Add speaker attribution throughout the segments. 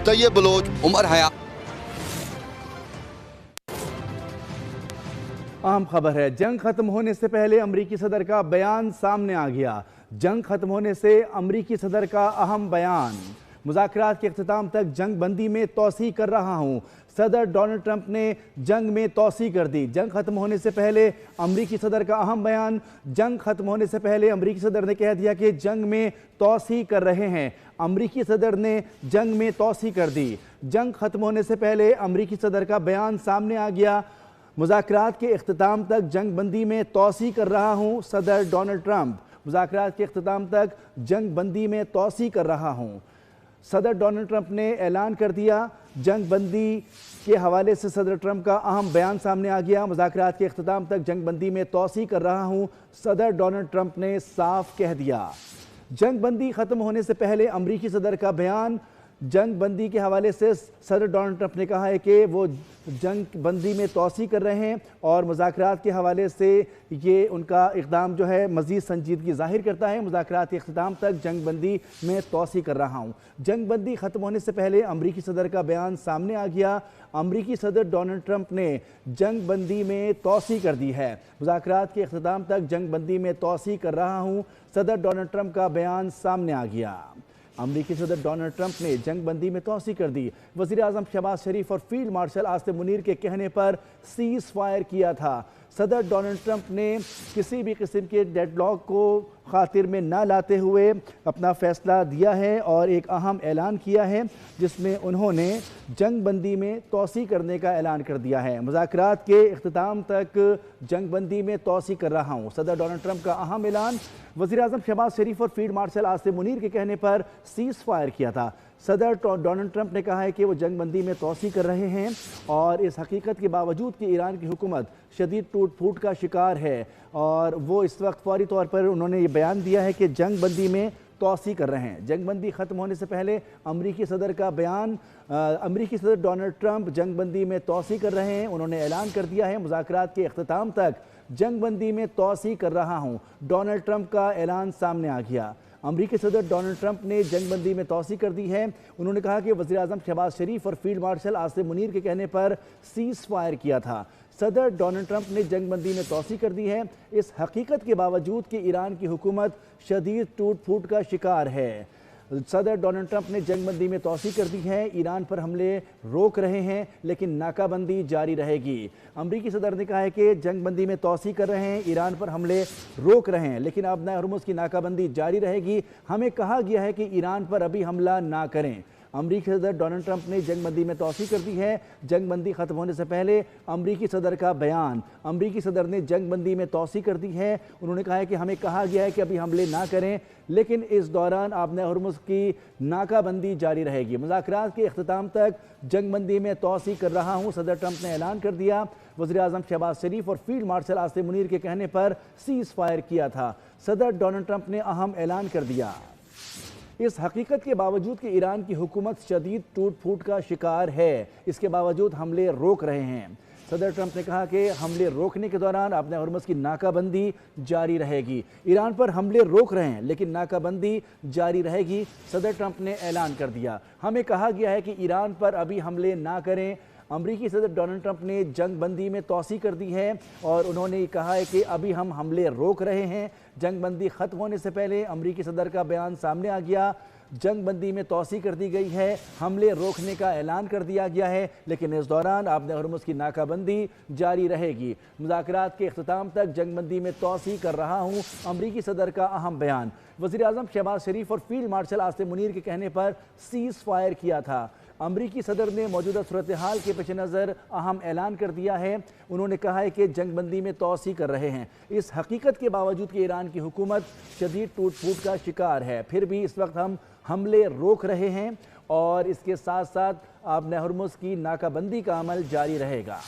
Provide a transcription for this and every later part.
Speaker 1: Tayyab Bloch, Umar हया।
Speaker 2: अहम खबर है, जंग खत्म होने से पहले अमरीकी सदर का बयान सामने आ गया। जंग खत्म होने से अमरीकी सदर का अहम बयान। मुज़ाकरात के इख्तिताम तक जंग बंदी में तोसी कर रहा हूँ। सदर डोनाल्ड ट्रंप ने जंग में तोसी कर दी। जंग खत्म होने से पहले अमरीकी सदर का अहम बयान। जंग खत्म होने से पहले अमरीकी सदर ने कह दिया कि जंग में तोसी कर रहे हैं। अमरीकी सदर ने जंग में तोसी कर दी। जंग खत्म होने से पहले अमरीकी सदर का बयान सामने आ गया। मुज़ाकरात के इख्तिताम तक जंग बंदी में तोसी कर रहा हूँ, सदर डोनाल्ड ट्रंप। मुज़ाकरात के इख्तिताम तक जंग बंदी में तोसी कर रहा हूँ। सदर डोनाल्ड ट्रंप ने ऐलान कर दिया। जंग बंदी के हवाले से सदर ट्रंप का अहम बयान सामने आ गया। मुज़ाकरात के इख्तिताम तक जंग बंदी में तोसी कर रहा हूँ, सदर डोनाल्ड ट्रंप ने साफ कह दिया। जंग बंदी ख़त्म होने से पहले अमरीकी सदर का बयान। जंग बंदी के हवाले से सदर डोनाल्ड ट्रंप ने कहा है कि वो जंग बंदी में तोसी कर रहे हैं और मुज़ाकरात के हवाले से ये उनका इक़दाम जो है मज़ीद संजीदगी ज़ाहिर करता है। मुज़ाकरात के इख्तिताम तक जंग बंदी में तोसी कर रहा हूँ। जंग बंदी ख़त्म होने से पहले अमरीकी सदर का बयान सामने आ गया। अमरीकी सदर डोनाल्ड ट्रंप ने जंग बंदी में तोसी कर दी है। मुज़ाकरात के इख्तिताम तक जंग बंदी में तोसी कर रहा हूँ, सदर डोनाल्ड ट्रंप का बयान सामने आ गया। अमरीकी सदर डोनाल्ड ट्रंप ने जंग बंदी में तोसी कर दी। वज़ीर आज़म शहबाज शरीफ और फील्ड मार्शल आसिम मुनीर के कहने पर सीज़ फायर किया था। सदर डोनाल्ड ट्रंप ने किसी भी किस्म के डेडलॉक को खातिर में न लाते हुए अपना फ़ैसला दिया है और एक अहम ऐलान किया है जिसमें उन्होंने जंग बंदी में तोसी करने का ऐलान कर दिया है। मुज़ाकरात के इख्तिताम तक जंग बंदी में तोसी कर रहा हूँ, सदर डोनाल्ड ट्रंप का अहम ऐलान। वज़ीर आज़म शहबाज शरीफ और फील्ड मार्शल आसिम मुनीर के कहने पर सीज़ फायर किया था। सदर डोनाल्ड ट्रंप ने कहा है कि वो जंग बंदी में तोसी कर रहे हैं और इस हकीकत के बावजूद कि ईरान की हुकूमत शदीद टूट फूट का शिकार है और वो इस वक्त फौरी तौर पर उन्होंने ये बयान दिया है कि जंग बंदी में तोसी कर रहे हैं। जंग बंदी ख़त्म होने से पहले अमरीकी सदर का बयान। अमरीकी सदर डोनाल्ड ट्रंप जंग बंदी में तोसी कर रहे हैं। उन्होंने ऐलान कर दिया है मुज़ाकरात के इख्तिताम तक जंग बंदी में तोसी कर रहा हूँ। डोनाल्ड ट्रंप का ऐलान सामने आ गया। अमरीकी सदर डोनाल्ड ट्रंप ने जंग बंदी में तोसी कर दी है। उन्होंने कहा कि वज़ीर आज़म शहबाज शरीफ और फील्ड मार्शल आसिम मुनीर के कहने पर सीज़ फायर किया था। सदर डोनाल्ड ट्रंप ने जंग बंदी में तोसी कर दी है इस हकीकत के बावजूद कि ईरान की हुकूमत शदीद टूट फूट का शिकार है। सदर डोनाल्ड ट्रंप ने जंग बंदी में तोसी कर दी है। ईरान पर हमले रोक रहे हैं लेकिन नाकाबंदी जारी रहेगी। अमरीकी सदर ने कहा है कि जंग बंदी में तोसी कर रहे हैं, ईरान पर हमले रोक रहे हैं लेकिन अब होर्मुज़ की नाकाबंदी जारी रहेगी। हमें कहा गया है कि ईरान पर अभी हमला ना करें। अमरीकी सदर डोनाल्ड ट्रंप ने जंग बंदी में तोसी कर दी है। जंग बंदी ख़त्म होने से पहले अमरीकी सदर का बयान। अमरीकी सदर ने जंग बंदी में तोसी कर दी है। उन्होंने कहा है कि हमें कहा गया है कि अभी हमले ना करें लेकिन इस दौरान आबने होर्मुज़ की नाकाबंदी जारी रहेगी। मुज़ाकरात के इख्तिताम तक जंग बंदी में तोसी कर रहा हूँ, सदर ट्रंप ने ऐलान कर दिया। वज़ीर आज़म शहबाज शरीफ और फील्ड मार्शल आसिम मुनीर के कहने पर सीज़ फायर किया था। सदर डोनाल्ड ट्रंप ने अहम ऐलान कर दिया। इस हकीकत के बावजूद कि ईरान की हुकूमत शदीद टूट फूट का शिकार है, इसके बावजूद हमले रोक रहे हैं। सदर ट्रंप ने कहा कि हमले रोकने के दौरान अपने होर्मुज़ की नाकाबंदी जारी रहेगी। ईरान पर हमले रोक रहे हैं लेकिन नाकाबंदी जारी रहेगी, सदर ट्रंप ने ऐलान कर दिया। हमें कहा गया है कि ईरान पर अभी हमले ना करें। अमरीकी सदर डोनाल्ड ट्रंप ने जंग बंदी में तोसी कर दी है और उन्होंने कहा है कि अभी हम हमले रोक रहे हैं। जंग बंदी ख़त्म होने से पहले अमरीकी सदर का बयान सामने आ गया। जंग बंदी में तोसी कर दी गई है, हमले रोकने का ऐलान कर दिया गया है लेकिन इस दौरान आबने होर्मुज़ की नाकाबंदी जारी रहेगी। मुज़ाकरात के इख्तिताम तक जंग बंदी में तोसी कर रहा हूँ, अमरीकी सदर का अहम बयान। वज़ीर आज़म शहबाज शरीफ और फील्ड मार्शल आसिम मुनीर के कहने पर सीज़ फायर किया था। अमरीकी सदर ने मौजूदा सूरत हाल के पेश नज़र अहम ऐलान कर दिया है। उन्होंने कहा है कि जंग बंदी में तोसी कर रहे हैं इस हकीकत के बावजूद कि ईरान की हुकूमत शदीद टूट फूट का शिकार है, फिर भी इस वक्त हम हमले रोक रहे हैं और इसके साथ साथ आबने होर्मुज़ की नाकाबंदी का अमल जारी रहेगा।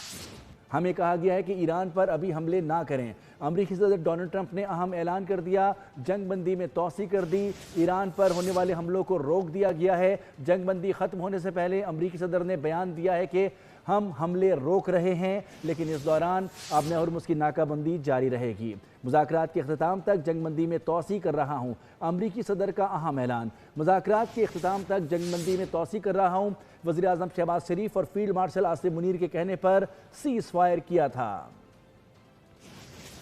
Speaker 2: हमें कहा गया है कि ईरान पर अभी हमले ना करें। अमरीकी सदर डोनाल्ड ट्रंप ने अहम ऐलान कर दिया, जंग बंदी में तोसी कर दी, ईरान पर होने वाले हमलों को रोक दिया गया है। जंग बंदी खत्म होने से पहले अमरीकी सदर ने बयान दिया है कि हम हमले रोक रहे हैं, लेकिन इस दौरान आबने हरमुज़ की नाकाबंदी जारी रहेगी। मुज़ाकरात के इख्तिताम तक जंग बंदी में तोसी कर रहा हूँ, अमरीकी सदर का अहम ऐलान। मुज़ाकरात के इख्तिताम तक जंग बंदी में तोसी कर रहा हूँ, वज़ीर आज़म शहबाज शरीफ और फील्ड मार्शल आसिम मुनीर के कहने पर सीज़ फायर किया था।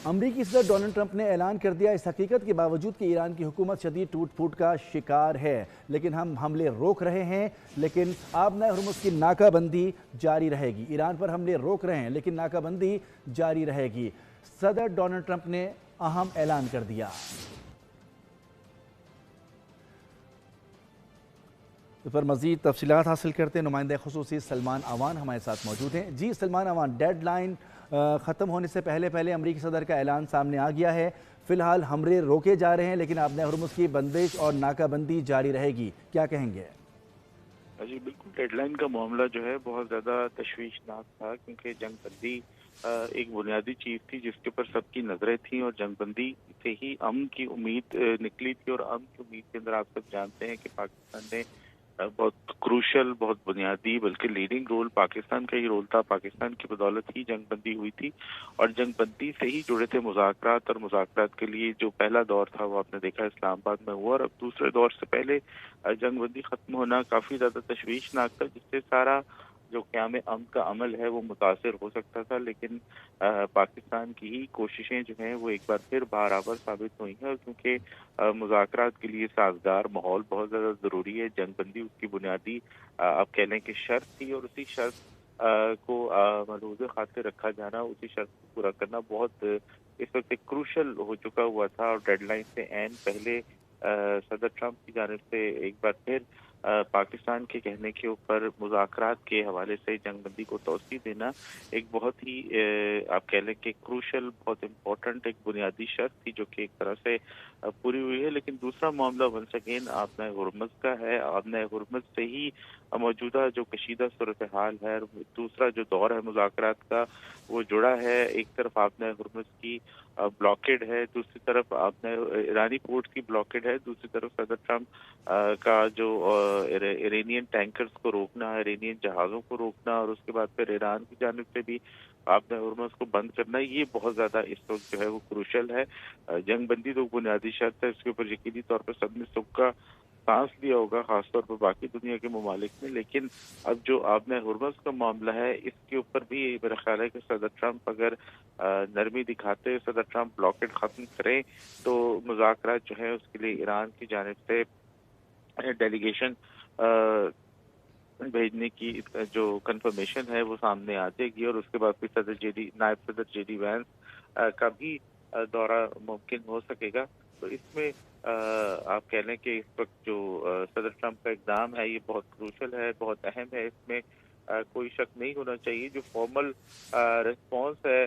Speaker 2: अमरीकी सदर डोनाल्ड ट्रंप ने ऐलान कर दिया, इस हकीकत के बावजूद कि ईरान की हुकूमत शदीद टूट फूट का शिकार है, लेकिन हम हमले रोक रहे हैं, लेकिन आबने हरमुज़ की नाकाबंदी जारी रहेगी। ईरान पर हमले रोक रहे हैं, लेकिन नाकाबंदी जारी रहेगी। सदर डोनाल्ड ट्रंप ने अहम ऐलान कर दिया। इस पर मज़ीद तफसीलात हासिल करते हैं, नुमाइंदा खुसूसी सलमान अवान हमारे साथ मौजूद हैं। जी सलमान अवान, डेड लाइन ख़त्म होने से पहले पहले अमरीकी सदर का ऐलान सामने आ गया है। फ़िलहाल हमले रोके जा रहे हैं, लेकिन आबने हरमुज़ की बंदिश और नाकाबंदी जारी रहेगी, क्या कहेंगे?
Speaker 1: जी बिल्कुल, डेडलाइन का मामला जो है बहुत ज़्यादा तशवीशनाक था, क्योंकि जंग बंदी एक बुनियादी चीज़ थी जिसके ऊपर सबकी नज़रें थीं, और जंग बंदी से ही अमन की उम्मीद निकली थी। और अमन की उम्मीद के अंदर आप सब जानते हैं कि पाकिस्तान ने बहुत क्रूशल, बहुत बुनियादी, बल्कि लीडिंग रोल पाकिस्तान का ही रोल था। पाकिस्तान की बदौलत ही जंग बंदी हुई थी, और जंग बंदी से ही जुड़े थे मुज़ाकरात। और मुज़ाकरात के लिए जो पहला दौर था वो आपने देखा इस्लामाबाद में हुआ, और अब दूसरे दौर से पहले जंग बंदी खत्म होना काफ़ी ज़्यादा तशवीशनाक था, जिससे सारा जो क़याम अमन का अमल है वो मुतासिर हो सकता था। लेकिन पाकिस्तान की ही कोशिशें जो हैं वो एक बार फिर बराबर साबित हुई हैं, और क्योंकि मुज़ाकरात के लिए साजगार माहौल बहुत ज़्यादा ज़रूरी है। जंग बंदी उसकी बुनियादी आप कह लें कि शर्त थी, और उसी शर्त को मलहूज़ खातिर रखा जाना, उसी शर्त को पूरा करना बहुत इस वक्त एक क्रूशल हो चुका हुआ था। और डेडलाइन से ऐन पहले सदर ट्रंप की जानिब से एक बार फिर पाकिस्तान के कहने के ऊपर मुज़ाकरात के हवाले से जंग बंदी को तौसीह देना एक बहुत ही आप कह लें कि क्रूशल, बहुत इम्पोर्टेंट, एक बुनियादी शर्त थी जो कि एक तरह से पूरी हुई है। लेकिन दूसरा मामला वंस अगेन आबने हरमुज़ का है। आबने हरमुज़ से ही मौजूदा जो कशीदा सूरत हाल है, दूसरा जो दौर है मुज़ाकरात का वो जुड़ा है। एक तरफ आबने हरमुज़ की ब्लॉकेड है, दूसरी तरफ आपने ईरानी पोर्ट की ब्लॉकेड है, दूसरी तरफ सदर ट्रंप का जो इरानियन टैंकर्स को रोकना, इरानियन जहाज़ों को रोकना, और उसके बाद फिर ईरान की जानिब से भी आपने हरमुज़ को बंद करना, ये बहुत ज़्यादा इस वक्त जो है वो क्रूशल है। जंग बंदी तो बुनियादी शर्त है, इसके ऊपर यकीनी तौर पर सबने सबका सांस लिया होगा, खासतौर पर बाकी दुनिया के ममालिक ने। लेकिन अब जो आपने हरमुज़ का मामला है, इसके ऊपर भी मेरा ख्याल है कि सदर ट्रंप अगर नरमी दिखाते, सदर ट्रंप ब्लॉकेड ख़त्म करें, तो मुज़ाकरात जो है उसके लिए ईरान की जानिब से डेलीगेशन भेजने की जो कंफर्मेशन है वो सामने आ जाएगी, और उसके बाद फिर नायब सदर जेडी वैंस का भी दौरा मुमकिन हो सकेगा। तो इसमें आप कह लें कि इस वक्त जो सदर ट्रंप का इक़दाम है ये बहुत क्रूशल है, बहुत अहम है। इसमें कोई शक नहीं होना चाहिए। जो फॉर्मल रिस्पॉन्स है